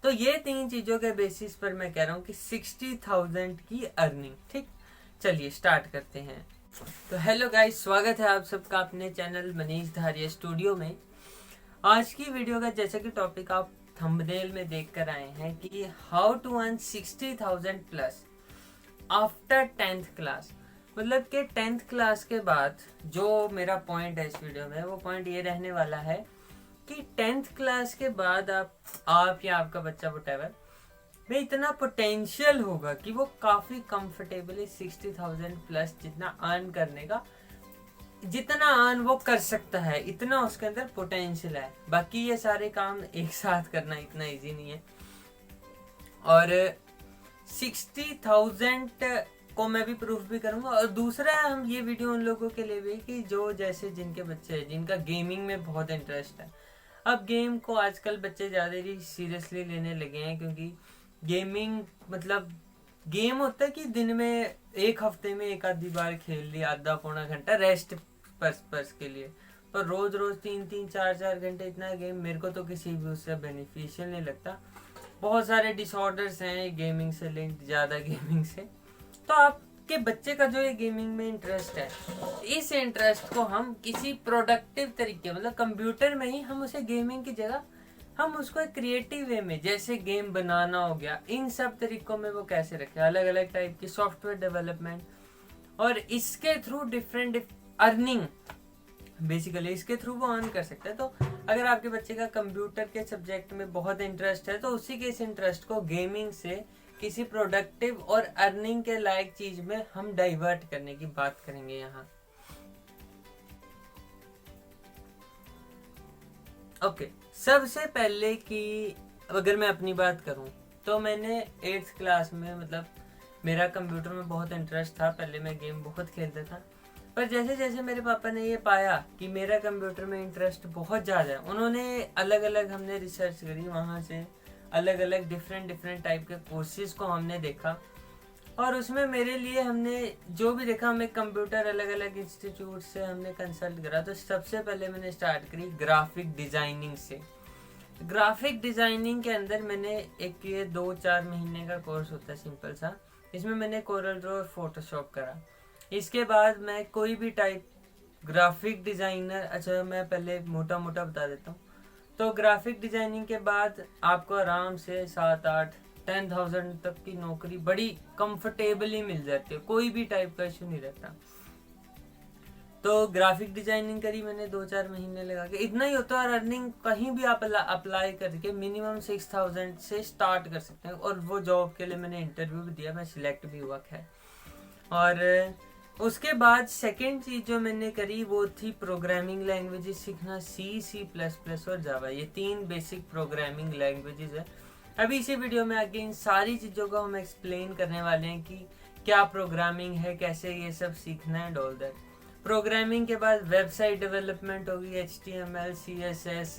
तो ये 3 चीजों के बेसिस पर मैं कह रहा हूँ कि 60,000 की अर्निंग। ठीक, चलिए स्टार्ट करते हैं। तो हेलो गाइस, स्वागत है आप सबका अपने चैनल मनीष धारिया स्टूडियो में। आज की वीडियो का जैसा कि टॉपिक आप थंबनेल में देख कर आए हैं कि how to earn 60,000 plus after 10th class. मतलब कि 10th क्लास के बाद जो मेरा पॉइंट है इस वीडियो में, वो पॉइंट ये रहने वाला है कि 10th क्लास के बाद आप या आपका बच्चा व्हाटएवर में इतना पोटेंशियल होगा कि वो काफ़ी कंफर्टेबली 60,000 प्लस जितना अर्न करने का, जितना अर्न वो कर सकता है, इतना उसके अंदर पोटेंशियल है। बाकी ये सारे काम एक साथ करना इतना इजी नहीं है। और 60,000 को मैं भी प्रूफ भी करूंगा। और दूसरा, हम ये वीडियो उन लोगों के लिए भी कि जो जैसे जिनके बच्चे हैं जिनका गेमिंग में बहुत इंटरेस्ट है। अब गेम को आजकल बच्चे ज़्यादा ही सीरियसली लेने लगे हैं, क्योंकि गेमिंग मतलब गेम होता है कि दिन में एक हफ्ते में एक आधी बार खेल लिया, आधा पौना घंटा रेस्ट पर्पस के लिए। पर रोज रोज 3-3 4-4 घंटे इतना गेम मेरे को तो किसी भी उससे बेनिफिशियल नहीं लगता। बहुत सारे डिसऑर्डर्स हैं गेमिंग से लिंक्ड, ज़्यादा गेमिंग से। तो आपके बच्चे का जो ये गेमिंग में इंटरेस्ट है, इस इंटरेस्ट को हम किसी प्रोडक्टिव तरीके, मतलब कंप्यूटर में ही हम उसे गेमिंग की जगह हम उसको एक क्रिएटिव वे में, जैसे गेम बनाना हो गया, इन सब तरीकों में वो कैसे रखें, अलग अलग टाइप की सॉफ्टवेयर डेवलपमेंट, और इसके थ्रू डिफरेंट अर्निंग, बेसिकली इसके थ्रू वो अर्न कर सकते हैं। तो अगर आपके बच्चे का कंप्यूटर के सब्जेक्ट में बहुत इंटरेस्ट है, तो उसी के इस इंटरेस्ट को गेमिंग से किसी प्रोडक्टिव और अर्निंग के लायक चीज में हम डाइवर्ट करने की बात करेंगे यहाँ। ओके, सबसे पहले कि अगर मैं अपनी बात करूं तो मैंने 8th क्लास में, मतलब मेरा कंप्यूटर में बहुत इंटरेस्ट था। पहले मैं गेम बहुत खेलता था, पर जैसे जैसे मेरे पापा ने ये पाया कि मेरा कंप्यूटर में इंटरेस्ट बहुत ज़्यादा है, उन्होंने अलग अलग, हमने रिसर्च करी, वहाँ से अलग अलग डिफरेंट टाइप के कोर्सेज को हमने देखा। और उसमें मेरे लिए हमने जो भी देखा, हमें कंप्यूटर अलग अलग इंस्टीट्यूट से हमने कंसल्ट करा। तो सबसे पहले मैंने स्टार्ट करी ग्राफिक डिज़ाइनिंग से। ग्राफिक डिज़ाइनिंग के अंदर मैंने एक ये 2-4 महीने का कोर्स होता है सिंपल सा, इसमें मैंने कोरल ड्रॉ और फोटोशॉप करा। इसके बाद मैं कोई भी टाइप ग्राफिक डिज़ाइनर, अच्छा मैं पहले मोटा मोटा बता देता हूँ। तो ग्राफिक डिज़ाइनिंग के बाद आपको आराम से 7-8-10,000 तक की नौकरी बड़ी कंफर्टेबली मिल जाती है, कोई भी टाइप का इशू नहीं रहता। तो ग्राफिक डिजाइनिंग करी मैंने 2-4 महीने लगा के, इतना ही होता है। और अर्निंग कहीं भी आप अप्लाई करके मिनिमम 6,000 से स्टार्ट कर सकते हैं। और वो जॉब के लिए मैंने इंटरव्यू भी दिया, मैं सिलेक्ट भी हुआ खैर। और उसके बाद सेकेंड चीज़ जो मैंने करी वो थी प्रोग्रामिंग लैंग्वेजेस सीखना, C++ और जावा। ये 3 बेसिक प्रोग्रामिंग लैंग्वेजेस है। अभी इसी वीडियो में आगे इन सारी चीज़ों को हम एक्सप्लेन करने वाले हैं कि क्या प्रोग्रामिंग है, कैसे ये सब सीखना है, ऑल दैट। प्रोग्रामिंग के बाद वेबसाइट डेवलपमेंट होगी, HTML, CSS,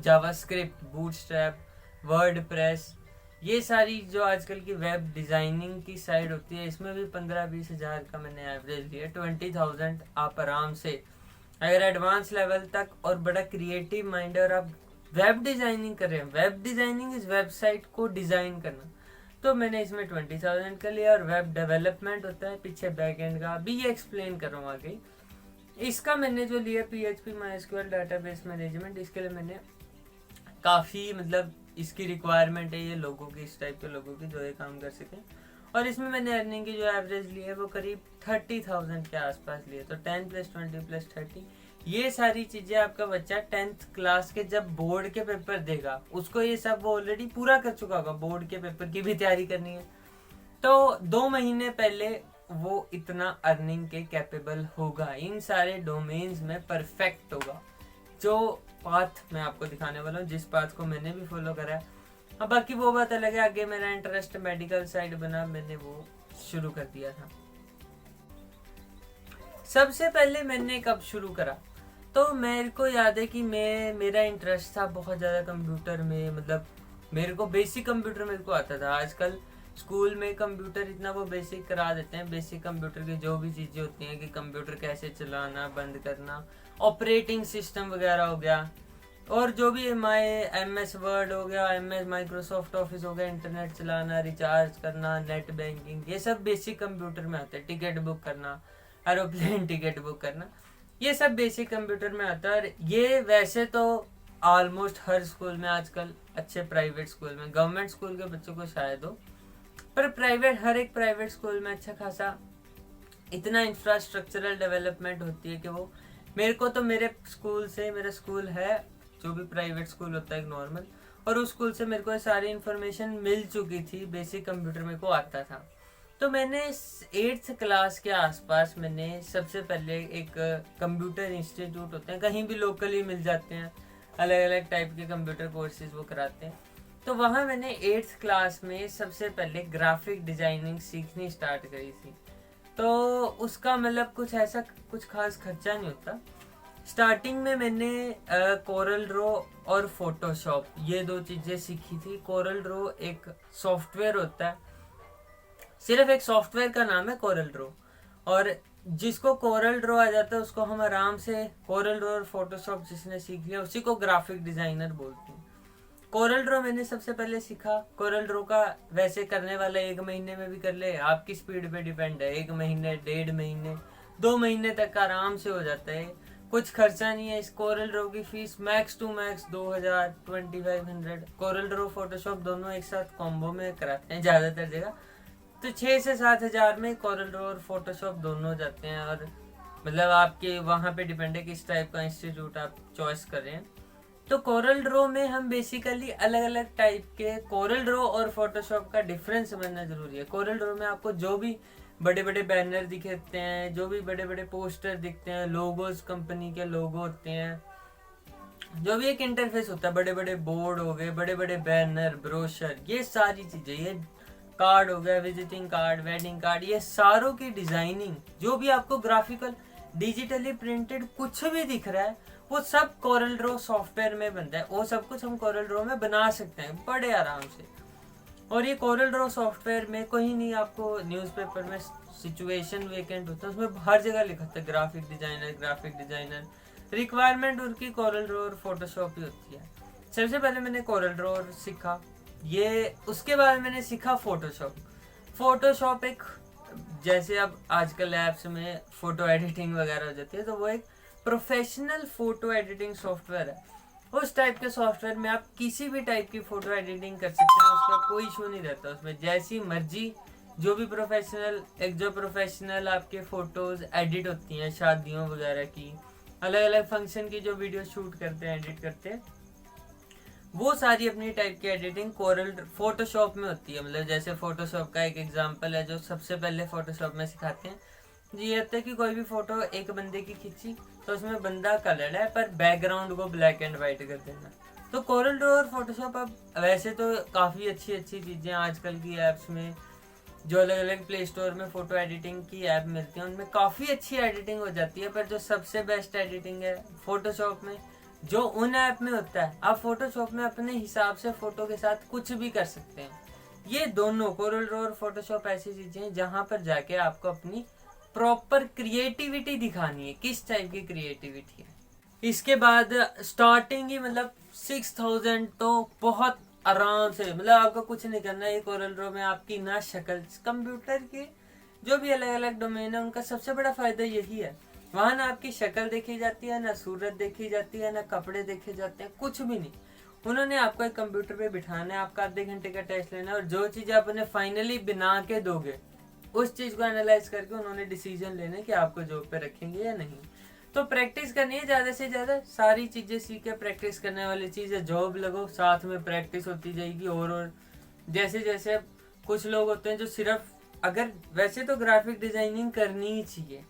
JavaScript, bootstrap, WordPress, ये सारी जो आजकल की वेब डिज़ाइनिंग की साइड होती है, इसमें भी 15-20 हज़ार का मैंने एवरेज लिया। 20,000 आप आराम से, अगर एडवांस लेवल तक और बड़ा क्रिएटिव माइंड है और आप वेब डिज़ाइनिंग कर रहे हैं, वेब डिज़ाइनिंग इस वेबसाइट को डिज़ाइन करना, तो मैंने इसमें 20,000 का लिया। और वेब डेवलपमेंट होता है पीछे बैक एंड का, अभी ये एक्सप्लेन कर रहा हूँ आगे। इसका मैंने जो लिया PHP MySQL डाटाबेस मैनेजमेंट, इसके लिए मैंने काफ़ी, मतलब इसकी रिक्वायरमेंट है ये लोगों की, इस टाइप के लोगों की जो ये काम कर सकें। और इसमें मैंने अर्निंग की जो एवरेज ली है वो करीब 30,000 के आसपास लिए। तो 10 + 20 + 30, ये सारी चीज़ें आपका बच्चा 10th क्लास के जब बोर्ड के पेपर देगा, उसको ये सब वो ऑलरेडी पूरा कर चुका होगा। बोर्ड के पेपर की भी तैयारी करनी है, तो 2 महीने पहले वो इतना अर्निंग के कैपेबल होगा, इन सारे डोमेन्स में परफेक्ट होगा। जो पाथ मैं आपको दिखाने वाला हूँ, जिस पाथ को मैंने भी फॉलो करा है। अब बाकी वो बात अलग है, आगे मेरा इंटरेस्ट मेडिकल साइड बना, मैंने वो शुरू कर दिया था। सबसे पहले मैंने कब शुरू करा, तो मेरे को याद है कि मेरा इंटरेस्ट था बहुत ज़्यादा कंप्यूटर में। मतलब मेरे को बेसिक कंप्यूटर मेरे को आता था। आजकल स्कूल में कंप्यूटर इतना वो बेसिक करा देते हैं, बेसिक कंप्यूटर की जो भी चीज़ें होती हैं कि कंप्यूटर कैसे चलाना, बंद करना, ऑपरेटिंग सिस्टम वगैरह हो गया, और जो भी MS वर्ड हो गया, MS माइक्रोसॉफ्ट ऑफिस हो गया, इंटरनेट चलाना, रिचार्ज करना, नेट बैंकिंग, ये सब बेसिक कंप्यूटर में आता है। टिकट बुक करना, एरोप्लेन टिकट बुक करना, ये सब बेसिक कंप्यूटर में आता है। और ये वैसे तो ऑलमोस्ट हर स्कूल में आजकल, अच्छे प्राइवेट स्कूल में, गवर्नमेंट स्कूल के बच्चों को शायद हो, पर प्राइवेट, हर एक प्राइवेट स्कूल में अच्छा खासा इतना इंफ्रास्ट्रक्चरल डेवलपमेंट होती है कि वो, मेरे को तो मेरे स्कूल से, मेरा स्कूल है जो भी प्राइवेट स्कूल होता है एक नॉर्मल, और उस स्कूल से मेरे को सारी इन्फॉर्मेशन मिल चुकी थी, बेसिक कंप्यूटर मेरे को आता था। तो मैंने 8th क्लास के आसपास मैंने सबसे पहले एक कंप्यूटर इंस्टीट्यूट होते हैं, कहीं भी लोकली मिल जाते हैं, अलग अलग टाइप के कंप्यूटर कोर्सेज वो कराते हैं। तो वहाँ मैंने 8th क्लास में सबसे पहले ग्राफिक डिजाइनिंग सीखनी स्टार्ट करी थी। तो उसका मतलब कुछ ऐसा कुछ खास खर्चा नहीं होता। स्टार्टिंग में मैंने कोरल ड्रॉ और फोटोशॉप, ये 2 चीज़ें सीखी थी। कोरल ड्रॉ एक सॉफ्टवेयर होता है, सिर्फ एक सॉफ्टवेयर का नाम है कोरल ड्रॉ, और जिसको कोरल ड्रॉ आ जाता है उसको हम आराम से, कोरल ड्रॉ और फोटोशॉप जिसने सीख लिया उसी को ग्राफिक डिजाइनर बोलते हैं। कोरल ड्रॉ मैंने सबसे पहले सीखा। कोरल ड्रॉ का वैसे करने वाला 1 महीने में भी कर ले, आपकी स्पीड पे डिपेंड है। 1 महीने, 1.5 महीने, 2 महीने तक आराम से हो जाता है, कुछ खर्चा नहीं है। इस कोरल ड्रॉ की fees max to max 2000, 2500। Corel Draw Photoshop दोनों एक साथ कॉम्बो में कराते हैं ज़्यादातर जगह, तो 6 से 7 हज़ार में कोरल ड्रॉ और फोटोशॉप दोनों जाते हैं। और मतलब आपके वहाँ पे डिपेंड है किस टाइप का इंस्टीट्यूट आप चॉइस कर रहे हैं। तो कोरल ड्रॉ में हम बेसिकली अलग अलग टाइप के, कोरल ड्रॉ और फोटोशॉप का डिफरेंस समझना जरूरी है। कोरल ड्रॉ में आपको जो भी बड़े बड़े बैनर दिखते हैं, जो भी बड़े बड़े पोस्टर दिखते हैं, लोगोज, कंपनी के लोगो होते हैं, जो भी एक इंटरफेस होता है, बड़े बड़े बोर्ड हो गए, बड़े बड़े बैनर, ब्रोशर, ये सारी चीजें, ये कार्ड हो गया, विजिटिंग कार्ड, वेडिंग कार्ड, ये सारों की डिजाइनिंग, जो भी आपको ग्राफिकल डिजिटली प्रिंटेड कुछ भी दिख रहा है, वो सब कोरल ड्रॉ सॉफ्टवेयर में बनता है। वो सब कुछ हम कोरल ड्रॉ में बना सकते हैं बड़े आराम से। और ये कोरल ड्रॉ सॉफ्टवेयर में कोई नहीं, आपको न्यूज़पेपर में सिचुएशन वेकेंट होता है, उसमें हर जगह लिखा था graphic designer, graphic designer. Requirement उनकी कोरल ड्रॉ और फोटोशॉप ही होती है। सबसे पहले मैंने कोरल ड्रॉ सीखा, ये उसके बाद मैंने सीखा फोटोशॉप। फोटोशॉप एक, जैसे अब आजकल ऐप्स में फोटो एडिटिंग वगैरह हो जाती है, तो वो एक प्रोफेशनल फोटो एडिटिंग सॉफ्टवेयर है। उस टाइप के सॉफ्टवेयर में आप किसी भी टाइप की फोटो एडिटिंग कर सकते हैं, उसका कोई इशू नहीं रहता। उसमें जैसी मर्जी, जो भी प्रोफेशनल, एक जो प्रोफेशनल आपके फोटोज एडिट होती हैं शादियों वगैरह की, अलग अलग फंक्शन की जो वीडियो शूट करते हैं, एडिट करते हैं, वो सारी अपनी टाइप की एडिटिंग कोरल फोटोशॉप में होती है। मतलब जैसे फोटोशॉप का एक एग्जांपल है जो सबसे पहले फोटोशॉप में सिखाते हैं, ये होता है कि कोई भी फोटो एक बंदे की खींची तो उसमें बंदा कलर्ड है, पर बैकग्राउंड को ब्लैक एंड व्हाइट कर देना। तो कोरल ड्रॉ और फोटोशॉप, अब वैसे तो काफ़ी अच्छी अच्छी चीज़ें आजकल की ऐप्स में, जो अलग अलग प्ले स्टोर में फोटो एडिटिंग की ऐप मिलती है, उनमें काफ़ी अच्छी एडिटिंग हो जाती है, पर जो सबसे बेस्ट एडिटिंग है फोटोशॉप में, जो उन ऐप में होता है। आप फोटोशॉप में अपने हिसाब से फोटो के साथ कुछ भी कर सकते हैं। ये दोनों कोरल ड्रॉ और फोटोशॉप ऐसी चीजें हैं जहां पर जाके आपको अपनी प्रॉपर क्रिएटिविटी दिखानी है, किस टाइप की क्रिएटिविटी है। इसके बाद स्टार्टिंग ही मतलब 6000 तो बहुत आराम से, मतलब आपको कुछ नहीं करना है। कोरल ड्रॉ में आपकी ना शक्ल, कंप्यूटर के जो भी अलग अलग डोमेन है उनका सबसे बड़ा फायदा यही है, वहां ना आपकी शक्ल देखी जाती है, ना सूरत देखी जाती है, ना कपड़े देखे जाते हैं, कुछ भी नहीं। उन्होंने आपको एक कंप्यूटर पे बिठाना है, आपका आधे घंटे का टेस्ट लेना है, और जो चीज़ आप उन्हें फाइनली बना के दोगे उस चीज़ को एनालाइज करके उन्होंने डिसीजन लेना कि आपको जॉब पे रखेंगे या नहीं। तो प्रैक्टिस करनी है ज़्यादा से ज़्यादा, सारी चीज़ें सीख के प्रैक्टिस करने वाली चीज़ है। जॉब लगो, साथ में प्रैक्टिस होती जाएगी। और जैसे जैसे कुछ लोग होते हैं जो सिर्फ, अगर वैसे तो ग्राफिक डिजाइनिंग करनी ही चाहिए,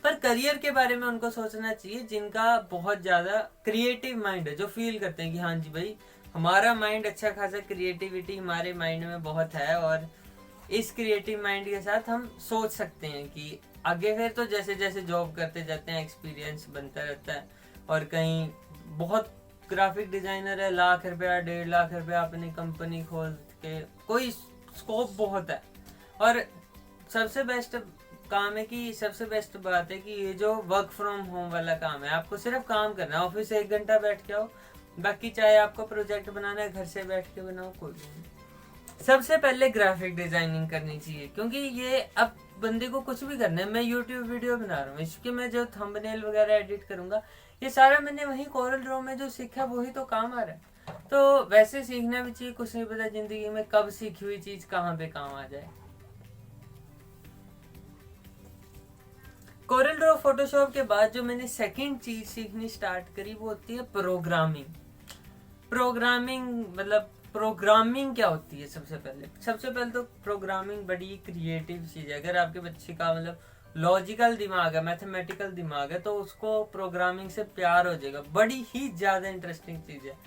पर करियर के बारे में उनको सोचना चाहिए जिनका बहुत ज़्यादा क्रिएटिव माइंड है, जो फील करते हैं कि हाँ जी भाई हमारा माइंड अच्छा खासा, क्रिएटिविटी हमारे माइंड में बहुत है, और इस क्रिएटिव माइंड के साथ हम सोच सकते हैं कि आगे फिर तो जैसे जैसे जॉब करते जाते हैं एक्सपीरियंस बनता रहता है। और कहीं बहुत ग्राफिक डिजाइनर है, लाख रुपया, 1.5 लाख रुपया अपनी कंपनी खोल के, कोई स्कोप बहुत है। और सबसे बेस्ट काम है कि सबसे बेस्ट बात है कि ये जो वर्क फ्रॉम होम वाला काम है, आपको सिर्फ काम करना है, ऑफिस से 1 घंटा बैठ के आओ, बाकी चाहे आपको प्रोजेक्ट बनाना है घर से बैठ के बनाओ, कोई नहीं। सबसे पहले ग्राफिक डिजाइनिंग करनी चाहिए, क्योंकि ये अब बंदे को कुछ भी करना है। मैं यूट्यूब वीडियो बना रहा हूँ, इसके मैं जो थंबनेल वगैरह एडिट करूंगा, ये सारा मैंने वही कोरल ड्रॉ में जो सीखा वही तो काम आ रहा है। तो वैसे सीखना भी चाहिए, कुछ नहीं पता जिंदगी में कब सीखी हुई चीज कहाँ पे काम आ जाए। कोरल ड्रॉ फोटोशॉप के बाद जो मैंने सेकंड चीज सीखनी स्टार्ट करी वो होती है प्रोग्रामिंग। प्रोग्रामिंग मतलब प्रोग्रामिंग क्या होती है? सबसे पहले तो प्रोग्रामिंग बड़ी क्रिएटिव चीज है। अगर आपके बच्चे का मतलब लॉजिकल दिमाग है, मैथमेटिकल दिमाग है, तो उसको प्रोग्रामिंग से प्यार हो जाएगा। बड़ी ही ज्यादा इंटरेस्टिंग चीज है।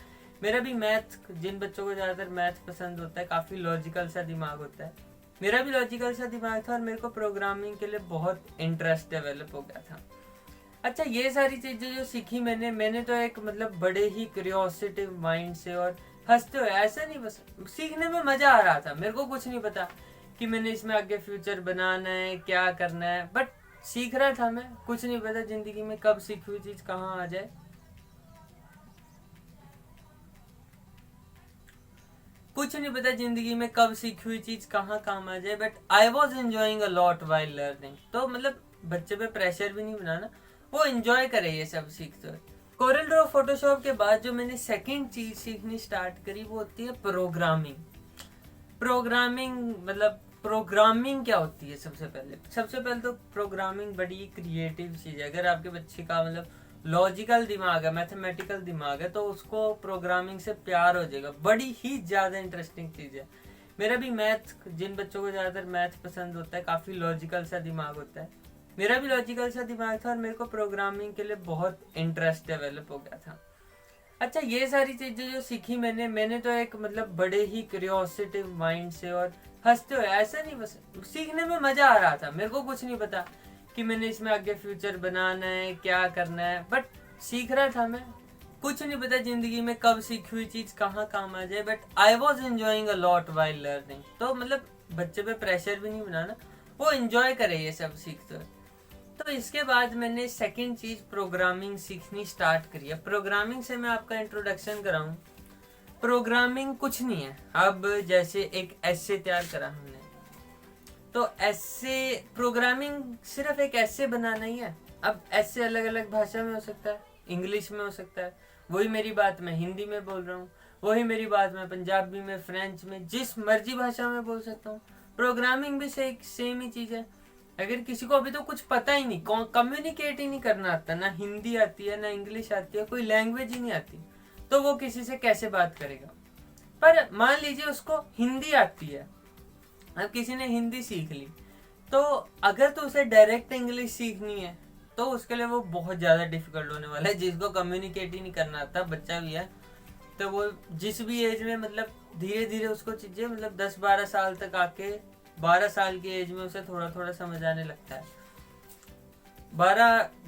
मेरा भी मैथ, जिन बच्चों को ज्यादातर मैथ पसंद होता है, काफी लॉजिकल सा दिमाग होता है, मेरा भी लॉजिकल सा दिमाग था और मेरे को प्रोग्रामिंग के लिए बहुत इंटरेस्ट डेवलप हो गया था। अच्छा, ये सारी चीजें जो सीखी मैंने तो एक मतलब बड़े ही क्यूरियोसिटी माइंड से और हंसते हुए, ऐसा नहीं, बस सीखने में मजा आ रहा था। मेरे को कुछ नहीं पता कि मैंने इसमें आगे फ्यूचर बनाना है, क्या करना है, बट सीख रहा था मैं। कुछ नहीं पता जिंदगी में कब सीखी हुई चीज कहाँ आ जाए। कुछ नहीं पता जिंदगी में कब सीखी हुई चीज कहाँ काम आ जाए, but I was enjoying a lot while learning. तो मतलब बच्चे पे प्रेशर भी नहीं बनाना, वो एंजॉय करे ये सब सीखते हुए। कोरल ड्रॉ फोटोशॉप के बाद जो मैंने सेकंड चीज सीखनी स्टार्ट करी वो होती है प्रोग्रामिंग। प्रोग्रामिंग मतलब प्रोग्रामिंग क्या होती है? सबसे पहले तो प्रोग्रामिंग बड़ी क्रिएटिव चीज है। अगर आपके बच्चे का मतलब लॉजिकल दिमाग है, मैथमेटिकल दिमाग है, तो उसको प्रोग्रामिंग से प्यार हो जाएगा। बड़ी ही ज्यादा इंटरेस्टिंग चीज है। मेरा भी मैथ, जिन बच्चों को ज्यादातर मैथ पसंद होता है, काफी लॉजिकल सा दिमाग होता है, मेरा भी लॉजिकल सा दिमाग था और मेरे को प्रोग्रामिंग के लिए बहुत इंटरेस्ट डेवलप हो गया था। अच्छा, ये सारी चीजें जो सीखी मैंने तो एक मतलब बड़े ही क्यूरियोसिटी माइंड से और हंसते हुए, ऐसा नहीं, बस सीखने में मजा आ रहा था। मेरे को कुछ नहीं पता कि मैंने इसमें आगे फ्यूचर बनाना है, क्या करना है, बट सीख रहा था मैं। कुछ नहीं पता जिंदगी में कब सीखी हुई चीज कहाँ काम आ जाए, but I was enjoying a lot while learning. तो मतलब बच्चे पे प्रेशर भी नहीं बनाना, वो एंजॉय करे ये सब सीखते हुए। तो इसके बाद मैंने सेकंड चीज प्रोग्रामिंग सीखनी स्टार्ट करी है। प्रोग्रामिंग से मैं आपका इंट्रोडक्शन कराऊं। प्रोग्रामिंग कुछ नहीं है। अब जैसे एक एसे तैयार करा हमने, तो एसे प्रोग्रामिंग सिर्फ एक एसे बनाना ही है। अब एसे अलग अलग भाषा में हो सकता है, इंग्लिश में हो सकता है, वही मेरी बात मैं हिंदी में बोल रहा हूँ, वही मेरी बात मैं पंजाबी में, फ्रेंच में, जिस मर्जी भाषा में बोल सकता हूँ। प्रोग्रामिंग भी सेम ही चीज है। अगर किसी को अभी तो कुछ पता ही नहीं, कम्युनिकेट ही नहीं करना आता, ना हिंदी आती है ना इंग्लिश आती है, कोई लैंग्वेज ही नहीं आती, तो वो किसी से कैसे बात करेगा? पर मान लीजिए उसको हिंदी आती है, अब किसी ने हिंदी सीख ली, तो अगर तो उसे डायरेक्ट इंग्लिश सीखनी है तो उसके लिए वो बहुत ज्यादा डिफिकल्ट होने वाला है। जिसको कम्युनिकेट ही नहीं करना आता, बच्चा भी है, तो वो जिस भी एज में मतलब धीरे धीरे उसको चीजें मतलब 10-12 साल तक आके 12 साल की एज में उसे थोड़ा थोड़ा समझ आने लगता है।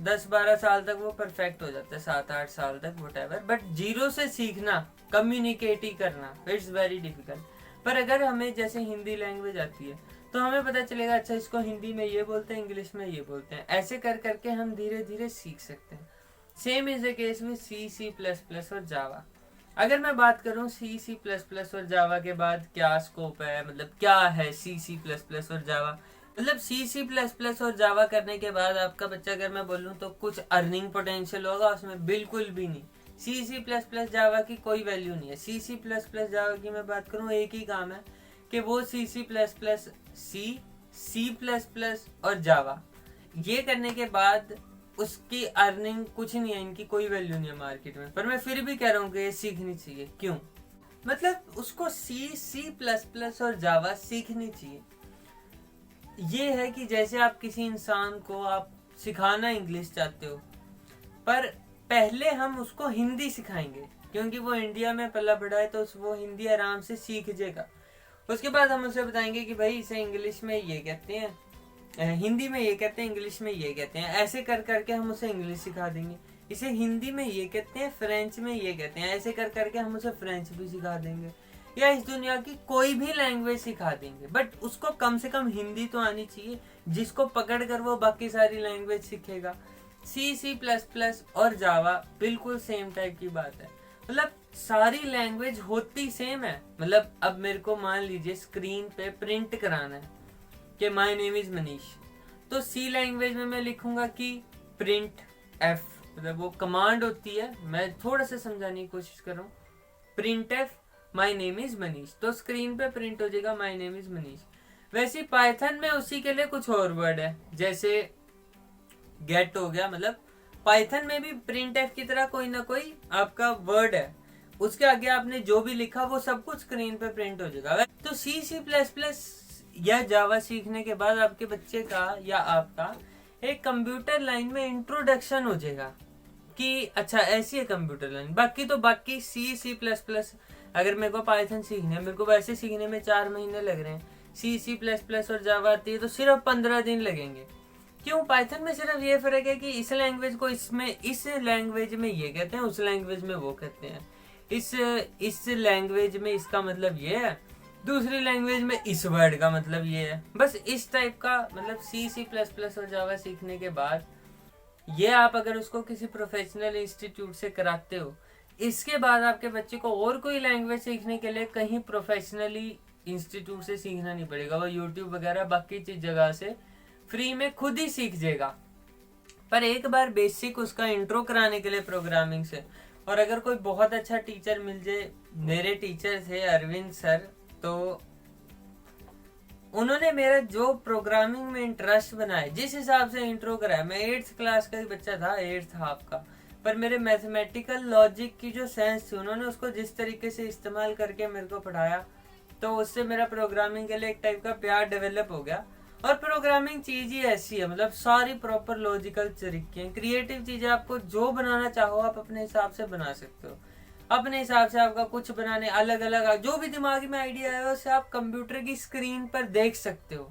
10-12 साल तक वो परफेक्ट हो जाता है, 7-8 साल तक व्हाटएवर। बट जीरो से सीखना, कम्युनिकेट ही करना, इट्स वेरी डिफिकल्ट। पर अगर हमें जैसे हिंदी लैंग्वेज आती है तो हमें पता चलेगा अच्छा इसको हिंदी में ये बोलते हैं, इंग्लिश में ये बोलते हैं, ऐसे कर करके हम धीरे धीरे सीख सकते हैं। सेम इज द केस में C++ और जावा। अगर मैं बात करूं C++ और जावा के बाद क्या स्कोप है, मतलब क्या है C++ और जावा, मतलब C++ और जावा करने के बाद आपका बच्चा, अगर मैं बोलूं तो कुछ अर्निंग पोटेंशियल होगा उसमें, बिल्कुल भी नहीं। C++ जावा की कोई वैल्यू नहीं है। C++ जावा की मैं बात करूं, एक ही काम है कि वो C++ और जावा, ये करने के बाद उसकी अर्निंग कुछ नहीं है, इनकी कोई वैल्यू नहीं है मार्केट में। पर मैं फिर भी कह रहा हूँ कि ये सीखनी चाहिए। क्यों? मतलब उसको C++ और जावा सीखनी चाहिए। ये है कि जैसे आप किसी इंसान को आप सिखाना इंग्लिश चाहते हो, पर पहले हम उसको हिंदी सिखाएंगे क्योंकि वो इंडिया में पला बढ़ा है, तो वो हिंदी आराम से सीख जाएगा। उसके बाद हम उसे बताएंगे कि भाई इसे इंग्लिश में ये कहते हैं, हिंदी में ये कहते हैं, इंग्लिश में ये कहते हैं, ऐसे कर करके हम उसे इंग्लिश सिखा देंगे। इसे हिंदी में ये कहते हैं, फ्रेंच में ये कहते हैं, ऐसे कर करके हम उसे फ्रेंच भी सिखा देंगे। या इस दुनिया की कोई भी लैंग्वेज सिखा देंगे, बट उसको कम से कम हिंदी तो आनी चाहिए, जिसको पकड़ कर वो बाकी सारी लैंग्वेज सीखेगा। C++ और जावा बिल्कुल सेम टाइप की बात है, मतलब सारी लैंग्वेज होती सेम है। मतलब अब मेरे को मान लीजिए स्क्रीन पे प्रिंट कराना है कि माय नेम इज मनीष, तो सी लैंग्वेज में मैं लिखूंगा कि प्रिंट एफ, मतलब वो कमांड होती है, मैं थोड़ा सा समझाने की कोशिश कर रहा हूँ, print F my name is Manish, तो स्क्रीन पे प्रिंट हो जाएगा माई नेम इज मनीष। वैसे पाइथन में उसी के लिए कुछ और वर्ड है, जैसे गेट हो गया, मतलब पाइथन में भी प्रिंट एफ की तरह कोई ना कोई आपका वर्ड है, उसके आगे आपने जो भी लिखा वो सब कुछ स्क्रीन पे प्रिंट हो जाएगा। तो C++ या जावा सीखने के बाद आपके बच्चे का या आपका एक कंप्यूटर लाइन में इंट्रोडक्शन हो जाएगा कि अच्छा ऐसी है कंप्यूटर लाइन। बाकी तो बाकी C++ अगर मेरे को पाइथन सीखने है, मेरे को वैसे सीखने में 4 महीने लग रहे हैं, C++ और जावा आती है तो सिर्फ 15 दिन लगेंगे। क्यों? पाइथन में सिर्फ ये फर्क है कि इस लैंग्वेज को इसमें इस लैंग्वेज में ये कहते हैं, उस लैंग्वेज में वो कहते हैं, इस लैंग्वेज में इसका मतलब ये है, दूसरी लैंग्वेज में इस वर्ड का मतलब ये है, बस इस टाइप का। मतलब C++ और जावा सीखने के बाद ये आप अगर उसको किसी प्रोफेशनल इंस्टीट्यूट से कराते हो, इसके बाद आपके बच्चे को और कोई लैंग्वेज सीखने के लिए कहीं प्रोफेशनली इंस्टीट्यूट से सीखना नहीं पड़ेगा, वो यूट्यूब वगैरह बाकी चीज जगह से फ्री में खुद ही सीख जाएगा। पर एक बार बेसिक उसका इंट्रो कराने के लिए प्रोग्रामिंग से, और अगर कोई बहुत अच्छा टीचर मिल जाए, मेरे टीचर थे अरविंद सर, तो उन्होंने मेरा जो प्रोग्रामिंग में इंटरेस्ट बनाया, जिस हिसाब से इंट्रो कराया, मैं 8th क्लास का ही बच्चा था, 8th हाफ का, पर मेरे मैथमेटिकल लॉजिक की जो सेंस थी, उन्होंने उसको जिस तरीके से इस्तेमाल करके मेरे को पढ़ाया, तो उससे मेरा प्रोग्रामिंग के लिए एक टाइप का प्यार डेवलप हो गया। और प्रोग्रामिंग चीज ही ऐसी है, मतलब सारी प्रॉपर लॉजिकल तरीके हैं, क्रिएटिव चीजें, आपको जो बनाना चाहो आप अपने हिसाब से बना सकते हो, अपने हिसाब से आपका कुछ बनाने अलग अलग जो भी दिमाग में आइडिया है उसे आप कंप्यूटर की स्क्रीन पर देख सकते हो।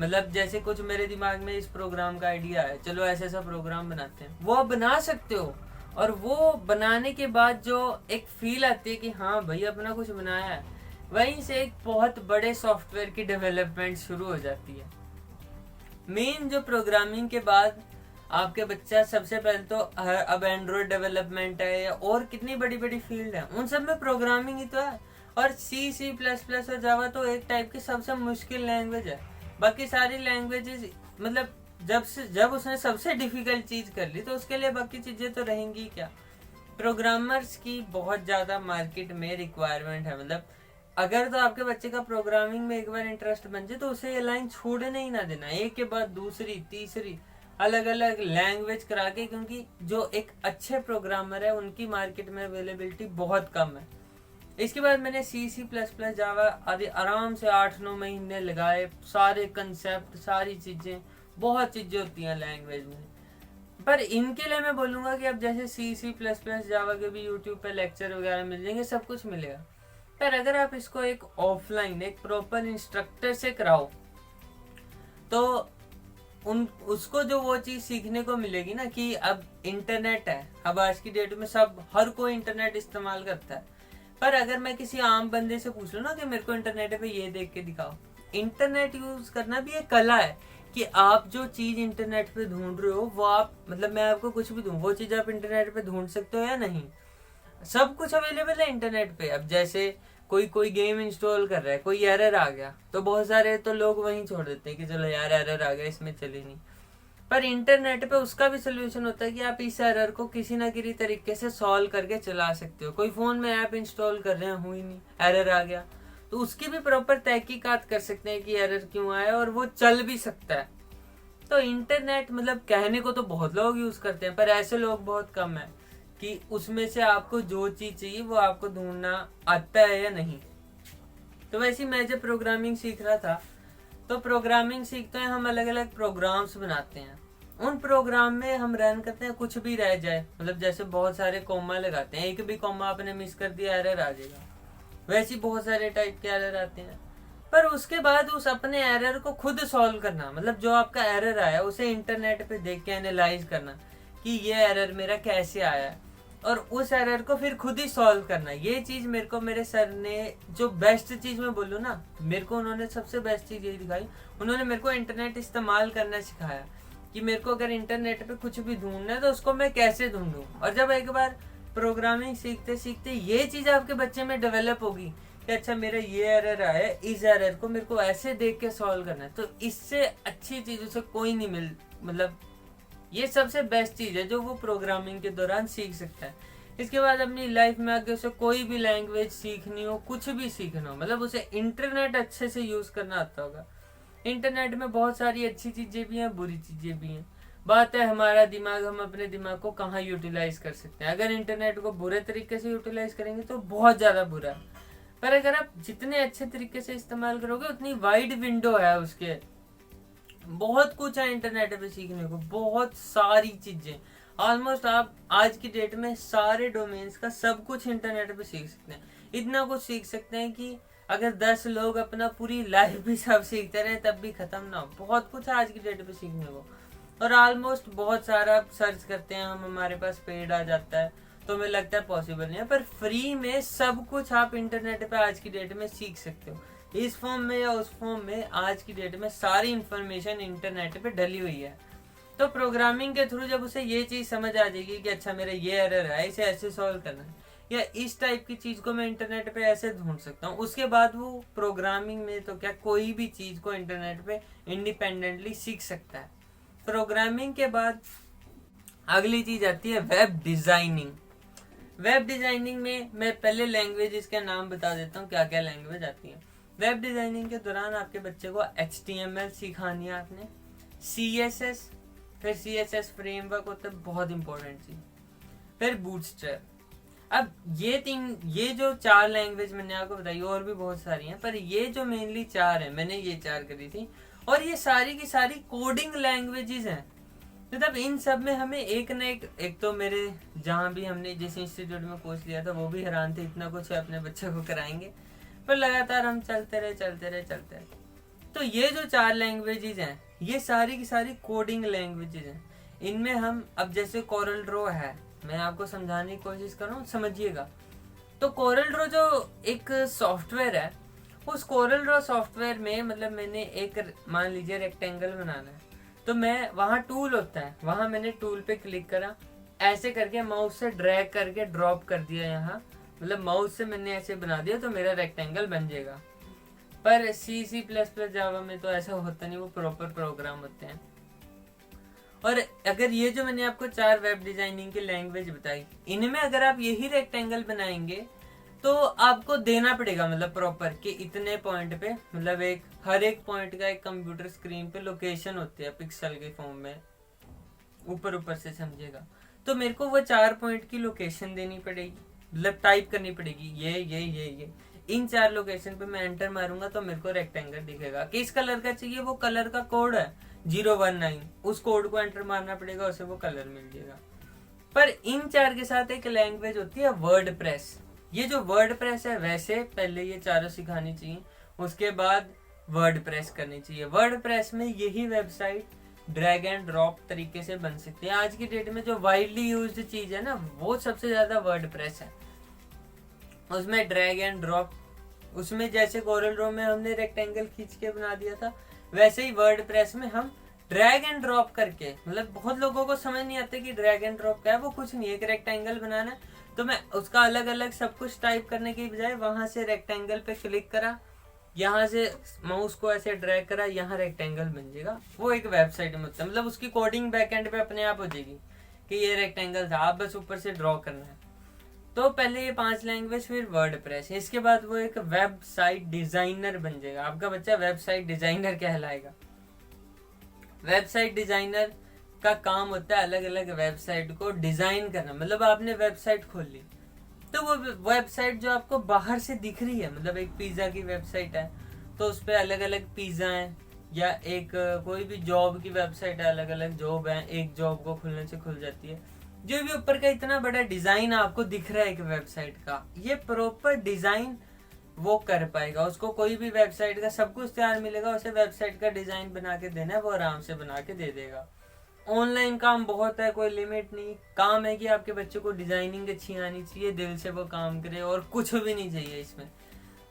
मतलब जैसे कुछ मेरे दिमाग में इस प्रोग्राम का आइडिया है, चलो ऐसा ऐसा प्रोग्राम बनाते हैं, वो आप बना सकते हो। और वो बनाने के बाद जो एक फील आती है कि हाँ भाई अपना कुछ बनाया है, वहीं से एक बहुत बड़े सॉफ्टवेयर की डेवलपमेंट शुरू हो जाती है। मेन जो प्रोग्रामिंग के बाद आपके बच्चा सबसे पहले तो अब एंड्रॉइड डेवलपमेंट है या और कितनी बड़ी बड़ी फील्ड है, उन सब में प्रोग्रामिंग ही तो है। और C++ और जावा तो एक टाइप की सबसे मुश्किल लैंग्वेज है, बाकी सारी लैंग्वेजेस मतलब जब उसने सबसे डिफिकल्ट चीज कर ली तो उसके लिए बाकी चीजें तो रहेंगी क्या। प्रोग्रामर्स की बहुत ज्यादा मार्केट में रिक्वायरमेंट है, मतलब अगर तो आपके बच्चे का प्रोग्रामिंग में एक बार इंटरेस्ट बन जाए तो उसे ये लाइन छोड़ने ही ना देना, एक के बाद दूसरी तीसरी अलग अलग लैंग्वेज करा के, क्योंकि जो एक अच्छे प्रोग्रामर है उनकी मार्केट में अवेलेबिलिटी बहुत कम है। इसके बाद मैंने C++ जावा आदि आराम से 8-9 महीने लगाए, सारे कंसेप्ट सारी चीजें, बहुत चीजें होती हैं लैंग्वेज में। पर इनके लिए मैं बोलूंगा कि अब जैसे C++ जावा के भी यूट्यूब पे लेक्चर वगैरह मिल जाएंगे, सब कुछ मिलेगा, पर अगर आप इसको एक ऑफलाइन एक प्रॉपर इंस्ट्रक्टर से कराओ तो उसको जो वो चीज सीखने को मिलेगी ना कि अब इंटरनेट है, अब आज की डेट में सब हर कोई इंटरनेट इस्तेमाल करता है। पर अगर मैं किसी आम बंदे से पूछ लूँ ना कि मेरे को इंटरनेट पे ये देख के दिखाओ, इंटरनेट यूज करना भी एक कला है कि आप जो चीज इंटरनेट पे ढूंढ रहे हो वो आप, मतलब मैं आपको कुछ भी दूं वो चीज आप इंटरनेट पे ढूंढ सकते हो या नहीं, सब कुछ अवेलेबल है इंटरनेट पे। अब जैसे कोई गेम इंस्टॉल कर रहा है, कोई एरर आ गया, तो बहुत सारे तो लोग वहीं छोड़ देते हैं कि चलो यार एरर आ गया इसमें चली नहीं, पर इंटरनेट पे उसका भी सोल्यूशन होता है कि आप इस एरर को किसी ना किसी तरीके से सॉल्व करके चला सकते हो। कोई फोन में ऐप इंस्टॉल कर रहे हैं, हुई नहीं, एरर आ गया, तो उसकी भी प्रॉपर तहकीकात कर सकते हैं कि एरर क्यों आया, और वो चल भी सकता है। तो इंटरनेट मतलब कहने को तो बहुत लोग यूज करते हैं, पर ऐसे लोग बहुत कम है कि उसमें से आपको जो चीज चाहिए वो आपको ढूंढना आता है या नहीं। तो वैसे मैं जब प्रोग्रामिंग सीख रहा था, तो प्रोग्रामिंग सीखते हैं हम अलग अलग प्रोग्राम्स बनाते हैं, उन प्रोग्राम में हम रन करते हैं, कुछ भी रह जाए, मतलब जैसे बहुत सारे कॉमा लगाते हैं, एक भी कॉमा आपने मिस कर दिया एरर आ जाएगा, वैसे बहुत सारे टाइप के एरर आते हैं। पर उसके बाद उस अपने एरर को खुद सॉल्व करना, मतलब जो आपका एरर आया उसे इंटरनेट पे देख के एनालाइज करना कि ये एरर मेरा कैसे आया है, और उस एरर को फिर खुद ही सॉल्व करना। ये चीज मेरे को मेरे सर ने, जो बेस्ट चीज मैं बोलूँ ना, मेरे को उन्होंने सबसे बेस्ट चीज यही दिखाई, उन्होंने मेरे को इंटरनेट इस्तेमाल करना सिखाया कि मेरे को अगर इंटरनेट पे कुछ भी ढूंढना है तो उसको मैं कैसे ढूंढूं। और जब एक बार प्रोग्रामिंग सीखते सीखते ये चीज आपके बच्चे में डेवलप होगी कि अच्छा मेरा ये एरर आया, इस एरर को मेरे को ऐसे देख के सॉल्व करना है, तो इससे अच्छी चीज उसे कोई नहीं मतलब ये सबसे बेस्ट चीज है जो वो प्रोग्रामिंग के दौरान सीख सकता है। इसके बाद अपनी लाइफ में आगे उसे कोई भी लैंग्वेज सीखनी हो, कुछ भी सीखना हो, मतलब उसे इंटरनेट अच्छे से यूज करना आता होगा। इंटरनेट में बहुत सारी अच्छी चीजें भी हैं, बुरी चीजें भी हैं। बात है हमारा दिमाग, हम अपने दिमाग को कहाँ यूटिलाइज कर सकते हैं। अगर इंटरनेट को बुरे तरीके से यूटिलाइज करेंगे तो बहुत ज्यादा बुरा है, पर अगर आप जितने अच्छे तरीके से इस्तेमाल करोगे उतनी वाइड विंडो है उसके, बहुत कुछ है इंटरनेट पे सीखने को, बहुत सारी चीजें। ऑलमोस्ट आप आज की डेट में सारे डोमेन्स का सब कुछ इंटरनेट पे सीख सकते हैं। इतना कुछ सीख सकते हैं कि अगर 10 लोग अपना पूरी लाइफ भी सब सीखते रहे तब भी खत्म ना हो। बहुत कुछ है आज की डेट पे सीखने को, और ऑलमोस्ट बहुत सारा सर्च करते हैं हम, हमारे पास पेड आ जाता है तो हमें लगता है पॉसिबल नहीं है, पर फ्री में सब कुछ आप इंटरनेट पे आज की डेट में सीख सकते हो। इस फॉर्म में या उस फॉर्म में आज की डेट में सारी इंफॉर्मेशन इंटरनेट पे डली हुई है। तो प्रोग्रामिंग के थ्रू जब उसे ये चीज समझ आ जाएगी कि अच्छा मेरा ये एरर है, इसे ऐसे सॉल्व करना है, या इस टाइप की चीज को मैं इंटरनेट पे ऐसे ढूंढ सकता हूँ, उसके बाद वो प्रोग्रामिंग में तो क्या कोई भी चीज को इंटरनेट पे इंडिपेंडेंटली सीख सकता है। प्रोग्रामिंग के बाद अगली चीज आती है वेब डिजाइनिंग। वेब डिजाइनिंग में मैं पहले लैंग्वेज के नाम बता देता हूँ क्या क्या लैंग्वेज आती है। वेब डिजाइनिंग के दौरान आपके बच्चे को HTML सिखानी है आपने, CSS, फिर CSS फ्रेमवर्क होता है बहुत इंपॉर्टेंट चीज, फिर बूटस्ट्रैप। अब ये जो 4 लैंग्वेज मैंने आपको बताई, और भी बहुत सारी हैं, पर ये जो मेनली 4 है, मैंने ये 4 करी थी, और ये सारी की सारी कोडिंग लैंग्वेजेस हैं। मतलब इन सब में हमें एक न एक तो मेरे जहाँ भी हमने जिस इंस्टीट्यूट में कोर्स लिया था वो भी हैरान थे इतना कुछ अपने बच्चे को कराएंगे, पर लगातार हम चलते रहे। तो ये जो 4 लैंग्वेजेस हैं ये सारी की सारी कोडिंग लैंग्वेजेस हैं। इनमें हम अब जैसे कोरल ड्रॉ है, मैं आपको समझाने की कोशिश कर रहा हूँ, समझिएगा। तो कोरल ड्रॉ जो एक सॉफ्टवेयर है, उस कोरल ड्रॉ सॉफ्टवेयर में मतलब मैंने एक मान लीजिए रेक्टेंगल बनाना है, तो मैं वहाँ टूल होता है, वहाँ मैंने टूल पे क्लिक करा, ऐसे करके माउस से ड्रैग करके ड्रॉप कर दिया यहाँ, मतलब माउस से मैंने ऐसे बना दिया तो मेरा रेक्टेंगल बन जाएगा। पर C++ जावा में तो ऐसा होता नहीं, वो प्रॉपर प्रोग्राम होते हैं। और अगर ये जो मैंने आपको 4 वेब डिजाइनिंग की लैंग्वेज बताई, इनमें अगर आप यही रेक्टेंगल बनाएंगे तो आपको देना पड़ेगा मतलब प्रॉपर कि इतने पॉइंट पे, मतलब हर एक पॉइंट का एक कंप्यूटर स्क्रीन पे लोकेशन होती है पिक्सल के फॉर्म में, ऊपर से समझिएगा। तो मेरे को वो 4 पॉइंट की लोकेशन देनी पड़ेगी, मतलब टाइप करनी पड़ेगी ये इन 4 लोकेशन पे मैं एंटर मारूंगा तो मेरे को रेक्टेंगल दिखेगा। किस कलर का चाहिए, वो कलर का कोड है 019, उस कोड को एंटर मारना पड़ेगा, उसे वो कलर मिल जाएगा। पर इन 4 के साथ एक लैंग्वेज होती है वर्डप्रेस। ये जो वर्डप्रेस है, वैसे पहले ये चारों सिखानी चाहिए, उसके बाद वर्डप्रेस करनी चाहिए। वर्डप्रेस में यही वेबसाइट ड्रैग एंड ड्रॉप तरीके से बन सकती है। आज की डेट में जो वाइडली यूज्ड चीज है ना, वो सबसे ज्यादा वर्डप्रेस है। उसमें ड्रैग एंड ड्रॉप, उसमें जैसे कोरल ड्रॉ में हमने रेक्टेंगल खींच के बना दिया था, वैसे ही वर्डप्रेस में हम ड्रैग एंड ड्रॉप करके, मतलब बहुत लोगों को समझ नहीं आता कि ड्रैग एंड ड्रॉप क्या है। वो कुछ नहीं है, एक रेक्टेंगल बनाना है तो मैं उसका अलग अलग सब कुछ टाइप करने की बजाय वहां से रेक्टेंगल पे क्लिक करा, यहाँ से माउस को ऐसे ड्रैग करा, यहाँ रेक्टेंगल बन जाएगा। वो एक वेबसाइट में होता है, मतलब उसकी कोडिंग बैकएंड पे अपने आप हो जाएगी कि ये रेक्टेंगल था, आप बस ऊपर से ड्रॉ करना है। तो पहले ये 5 लैंग्वेज, फिर वर्डप्रेस, इसके बाद वो एक वेबसाइट डिजाइनर बन जाएगा। आपका बच्चा वेबसाइट डिजाइनर कहलाएगा। वेबसाइट डिजाइनर का काम होता है अलग अलग वेबसाइट को डिजाइन करना। मतलब आपने वेबसाइट खोल ली तो वो वेबसाइट जो आपको बाहर से दिख रही है, मतलब एक पिज्जा की वेबसाइट है तो उस पर अलग अलग पिज्जा हैं, या एक कोई भी जॉब की वेबसाइट है, अलग अलग जॉब है, एक जॉब को खुलने से खुल जाती है। जो भी ऊपर का इतना बड़ा डिजाइन आपको दिख रहा है एक वेबसाइट का, ये प्रॉपर डिजाइन वो कर पाएगा। उसको कोई भी वेबसाइट का सब कुछ तैयार मिलेगा, उसे वेबसाइट का डिजाइन बना के देना है, वो आराम से बना के दे देगा। ऑनलाइन काम बहुत है, कोई लिमिट नहीं। काम है कि आपके बच्चे को डिजाइनिंग अच्छी आनी चाहिए, दिल से वो काम करे, और कुछ भी नहीं चाहिए इसमें।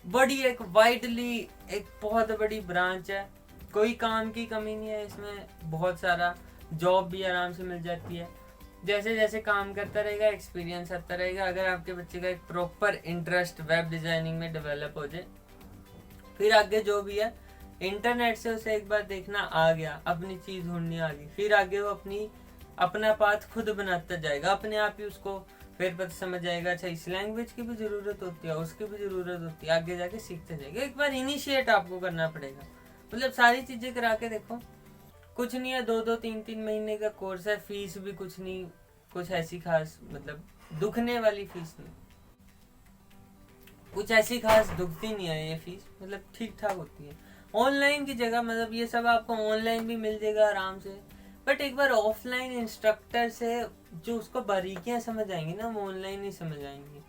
बड़ी एक वाइडली एक बहुत बड़ी ब्रांच है, कोई काम की कमी नहीं है इसमें, बहुत सारा जॉब भी आराम से मिल जाती है। जैसे जैसे काम करता रहेगा एक्सपीरियंस आता रहेगा। अगर आपके बच्चे का एक प्रॉपर इंटरेस्ट वेब डिजाइनिंग में डेवलप हो जाए, फिर आगे जो भी है इंटरनेट से उसे एक बार देखना आ गया, अपनी चीज ढूंढनी आ गई, फिर आगे वो अपना पाथ खुद बनाता जाएगा अपने आप ही। उसको फिर पता समझ आएगा, अच्छा इस लैंग्वेज की भी जरूरत होती है, उसकी भी जरूरत होती है, आगे जाके सीखते जाएगा। एक बार इनिशिएट आपको करना पड़ेगा, मतलब सारी चीजें करा के देखो। कुछ नहीं है, 2-3 महीने का कोर्स है, फीस भी कुछ नहीं, कुछ ऐसी खास मतलब दुखने वाली फीस नहीं, कुछ ऐसी खास दुखती नहीं है ये फीस, मतलब ठीक ठाक होती है। ऑनलाइन की जगह मतलब ये सब आपको ऑनलाइन भी मिल जाएगा आराम से, बट एक बार ऑफलाइन इंस्ट्रक्टर से जो उसको बारीकियां समझ आएंगी ना, वो ऑनलाइन नहीं समझ आएंगी।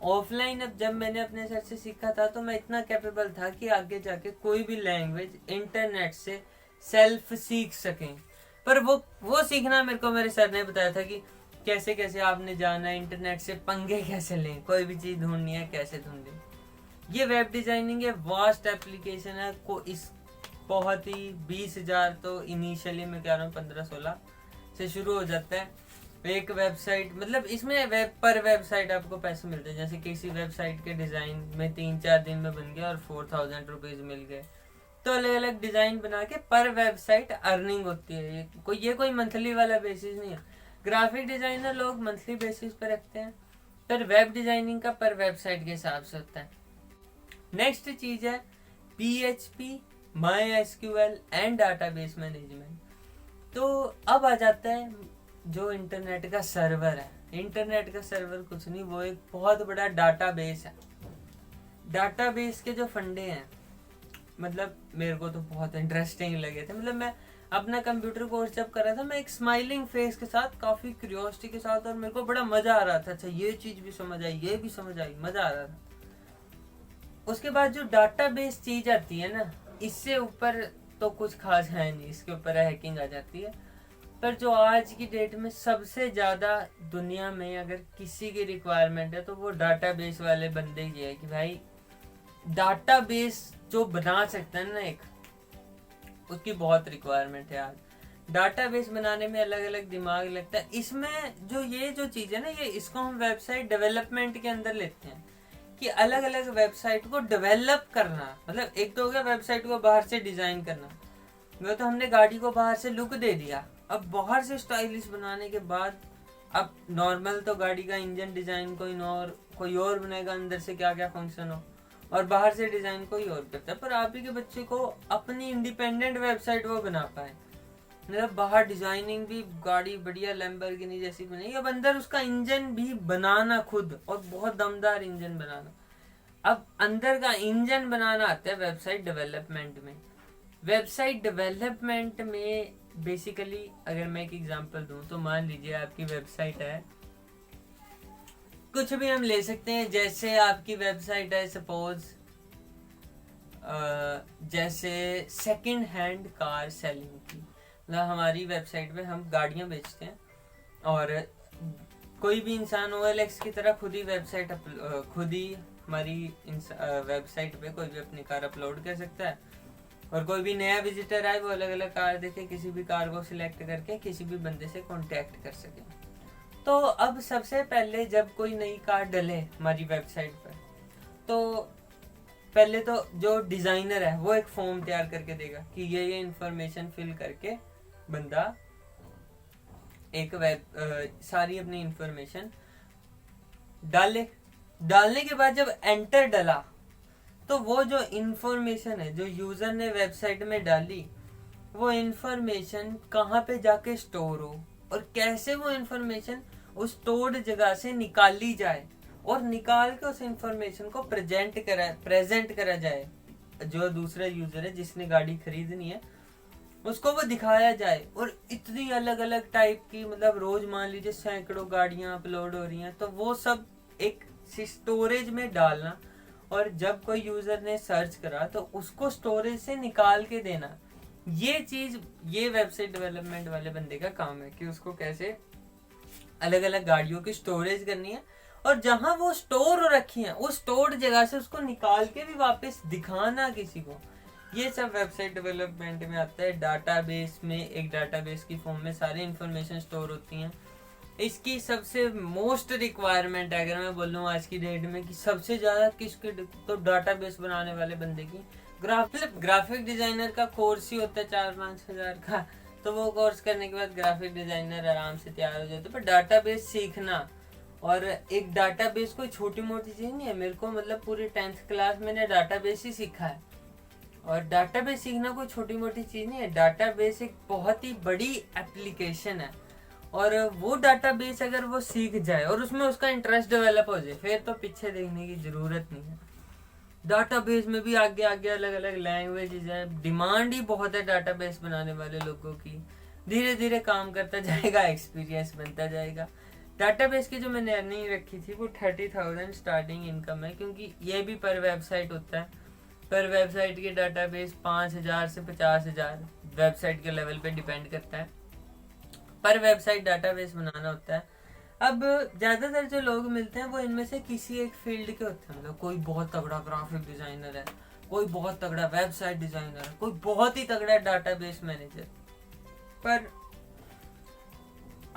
ऑफलाइन अब जब मैंने अपने सर से सीखा था तो मैं इतना कैपेबल था कि आगे जाके कोई भी लैंग्वेज इंटरनेट से सेल्फ सीख सकें। पर वो सीखना मेरे को मेरे सर ने बताया था कि कैसे कैसे आपने जाना है, इंटरनेट से पंगे कैसे लें, कोई भी चीज ढूंढनी है कैसे ढूंढें। ये वेब डिजाइनिंग है, वास्ट एप्लीकेशन है, को इस बहुत ही 20,000 तो इनिशियली मैं कह रहा हूँ 15-16 से शुरू हो जाता है एक वेबसाइट। मतलब इसमें वेब पर वेबसाइट आपको पैसे मिलते हैं, जैसे किसी वेबसाइट के डिजाइन में 3-4 दिन में बन गया और 4,000 रुपीज मिल गए। तो अलग अलग डिजाइन बना के पर वेबसाइट अर्निंग होती है। ये कोई मंथली वाला बेसिस नहीं है। ग्राफिक डिजाइनर लोग मंथली बेसिस पे रखते हैं, पर वेब डिजाइनिंग का पर वेबसाइट के हिसाब से होता है। नेक्स्ट चीज है PHP, MySQL and database management. तो अब आ जाता है जो इंटरनेट का सर्वर है। इंटरनेट का सर्वर कुछ नहीं, वो एक बहुत बड़ा डाटाबेस है। डाटाबेस के जो फंडे हैं, मतलब मेरे को तो बहुत इंटरेस्टिंग लगे थे। मतलब मैं अपना कंप्यूटर कोर्स जब कर रहा था, मैं एक स्माइलिंग फेस के साथ, काफी क्यूरियोसिटी के साथ, और मेरे को बड़ा मजा आ रहा था। अच्छा ये चीज भी समझ आई, ये भी समझ आई, मजा आ रहा था। उसके बाद जो डाटाबेस चीज आती है ना, इससे ऊपर तो कुछ खास है नहीं, इसके ऊपर हैकिंग आ जाती है। पर जो आज की डेट में सबसे ज्यादा दुनिया में अगर किसी की रिक्वायरमेंट है तो वो डाटाबेस वाले बंदे की है, कि भाई डाटाबेस जो बना सकता है ना एक, उसकी बहुत रिक्वायरमेंट है आज। डाटाबेस बनाने में अलग अलग दिमाग लगता है। इसमें जो चीज है ना, ये इसको हम वेबसाइट डेवलपमेंट के अंदर लेते हैं, कि अलग अलग वेबसाइट को डेवलप करना। मतलब एक तो हो गया वेबसाइट को बाहर से डिजाइन करना, वो तो हमने गाड़ी को बाहर से लुक दे दिया। अब बाहर से स्टाइलिश बनाने के बाद, अब नॉर्मल तो गाड़ी का इंजन डिजाइन कोई और बनाएगा, अंदर से क्या क्या फंक्शन हो, और बाहर से डिजाइन कोई और करता है। पर आप ही के बच्चे को अपनी इंडिपेंडेंट वेबसाइट वो बना पाए, मतलब बाहर डिजाइनिंग भी गाड़ी बढ़िया लैम्बोर्गिनी जैसी बनेगी, अब अंदर उसका इंजन भी बनाना खुद, और बहुत दमदार इंजन बनाना। अब अंदर का इंजन बनाना आता है वेबसाइट डेवलपमेंट में। वेबसाइट डेवलपमेंट में बेसिकली अगर मैं एक एग्जांपल दूं तो मान लीजिए आपकी वेबसाइट है, कुछ भी हम ले सकते हैं। जैसे आपकी वेबसाइट है सपोज जैसे सेकंड हैंड कार सेलिंग की, मतलब हमारी वेबसाइट पे हम गाड़ियां बेचते हैं, और कोई भी इंसान OLX की तरह खुद ही हमारी वेबसाइट पे कोई भी अपनी कार अपलोड कर सकता है, और कोई भी नया विजिटर आए वो अलग अलग कार देखे, किसी भी कार को सिलेक्ट करके किसी भी बंदे से कांटेक्ट कर सके। तो अब सबसे पहले जब कोई नई कार डले हमारी वेबसाइट पर, तो पहले तो जो डिजाइनर है वो एक फॉर्म तैयार करके देगा कि ये इंफॉर्मेशन फिल करके बंदा एक सारी अपनी इंफॉर्मेशन डालने के बाद जब एंटर डला, तो वो जो इंफॉर्मेशन है जो यूजर ने वेबसाइट में डाली, वो इंफॉर्मेशन कहाँ पे जाके स्टोर हो, और कैसे वो इंफॉर्मेशन उस स्टोर्ड जगह से निकाली जाए, और निकाल के उस इंफॉर्मेशन को प्रेजेंट करा जाए। जो दूसरा यूजर है जिसने गाड़ी खरीदनी है उसको वो दिखाया जाए। और इतनी अलग अलग टाइप की, मतलब रोज मान लीजिए सैकड़ों गाड़ियां अपलोड हो रही हैं, तो वो सब एक स्टोरेज में डालना, और जब कोई यूजर ने सर्च करा तो उसको स्टोरेज से निकाल के देना। ये चीज, ये वेबसाइट डेवलपमेंट वाले बंदे का काम है कि उसको कैसे अलग अलग गाड़ियों की स्टोरेज करनी है, और जहां वो स्टोर रखी है उस स्टोर जगह से उसको निकाल के भी वापस दिखाना किसी को, ये सब वेबसाइट डेवलपमेंट में आता है। डाटाबेस में, एक डाटाबेस की फॉर्म में सारी इंफॉर्मेशन स्टोर होती हैं। इसकी सबसे मोस्ट रिक्वायरमेंट है, अगर मैं बोलूँ आज की डेट में कि सबसे ज़्यादा किसकी, तो डाटाबेस बनाने वाले बंदे की। ग्राफिक डिजाइनर का कोर्स ही होता है 4-5 हज़ार का, तो वो कोर्स करने के बाद ग्राफिक डिजाइनर आराम से तैयार हो जाते। पर डाटाबेस सीखना, और एक डाटाबेस कोई छोटी मोटी चीज़ नहीं है। मेरे को मतलब पूरी 10th क्लास मैंने डाटाबेस ही सीखा है, और डाटाबेस सीखना कोई छोटी मोटी चीज़ नहीं है। डाटाबेस एक बहुत ही बड़ी एप्लीकेशन है, और वो डाटाबेस अगर वो सीख जाए और उसमें उसका इंटरेस्ट डेवलप हो जाए, फिर तो पीछे देखने की ज़रूरत नहीं है। डाटाबेस में भी आगे आगे अलग अलग लैंग्वेजेस हैं, डिमांड ही बहुत है डाटाबेस बनाने वाले लोगों की। धीरे धीरे काम करता जाएगा, एक्सपीरियंस बनता जाएगा। डाटाबेस की जो मैंने अर्निंग रखी थी वो 30,000 स्टार्टिंग इनकम है, क्योंकि ये भी पर वेबसाइट होता है। पर वेबसाइट के डाटाबेस 5,000 से 50,000 वेबसाइट के लेवल पे डिपेंड करता है, पर वेबसाइट डाटाबेस बनाना होता है। अब ज़्यादातर जो लोग मिलते हैं वो इनमें से किसी एक फील्ड के होते हैं। मतलब कोई बहुत तगड़ा ग्राफिक डिज़ाइनर है, कोई बहुत तगड़ा वेबसाइट डिज़ाइनर है, कोई बहुत ही तगड़ा डाटाबेस मैनेजर। पर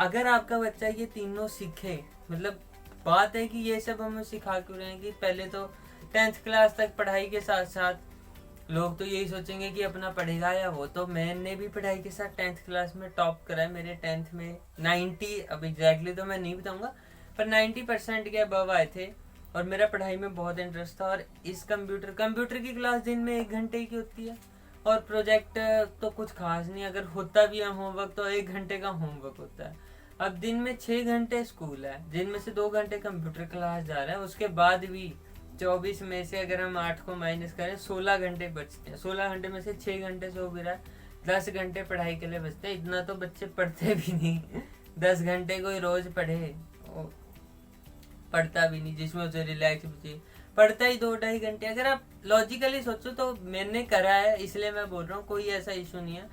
अगर आपका बच्चा ये तीनों सीखे, मतलब बात है कि ये सब हमें सिखा क्यों रहे हैं कि पहले तो 10th क्लास तक पढ़ाई के साथ साथ लोग तो यही सोचेंगे कि अपना पढ़ेगा या वो। तो मैंने भी पढ़ाई के साथ 10th क्लास में टॉप करा है। मेरे 10th में 90, अब एग्जैक्टली तो मैं नहीं बताऊंगा, पर 90% के अबव आए थे, और मेरा पढ़ाई में बहुत इंटरेस्ट था। और इस कंप्यूटर की क्लास दिन में 1 घंटे की होती है, और प्रोजेक्ट तो कुछ खास नहीं, अगर होता भी है होमवर्क तो 1 घंटे का होमवर्क होता है। अब दिन में 6 घंटे स्कूल है, जिनमें से 2 घंटे कंप्यूटर क्लास जा रहा है, उसके बाद भी 24 में से अगर हम 8 को माइनस करें 16 घंटे बचते हैं। 16 घंटे में से 6 घंटे सो भी रहा है, 10 घंटे पढ़ाई के लिए बचते हैं। इतना तो बच्चे पढ़ते भी नहीं 10 घंटे कोई रोज पढ़े, पढ़ता भी नहीं, जिसमें उसे रिलैक्स भी चाहिए, पढ़ता ही 2-2.5 घंटे। अगर आप लॉजिकली सोचो तो मैंने करा है, इसलिए मैं बोल रहा हूँ, कोई ऐसा इशू नहीं है।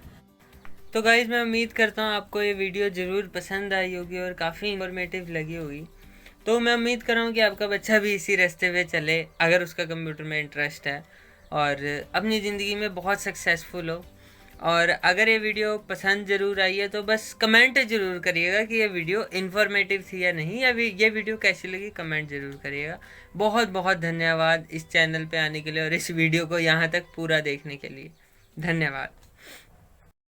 तो गाइज मैं उम्मीद करता हूँ आपको ये वीडियो ज़रूर पसंद आई होगी और काफ़ी इन्फॉर्मेटिव लगी होगी। तो मैं उम्मीद कर रहा हूँ कि आपका बच्चा भी इसी रास्ते पे चले, अगर उसका कंप्यूटर में इंटरेस्ट है, और अपनी ज़िंदगी में बहुत सक्सेसफुल हो। और अगर ये वीडियो पसंद ज़रूर आई है तो बस कमेंट ज़रूर करिएगा कि ये वीडियो इन्फॉर्मेटिव थी या नहीं, या ये वीडियो कैसी लगी, कमेंट ज़रूर करिएगा। बहुत बहुत धन्यवाद इस चैनल पे आने के लिए और इस वीडियो को यहाँ तक पूरा देखने के लिए। धन्यवाद।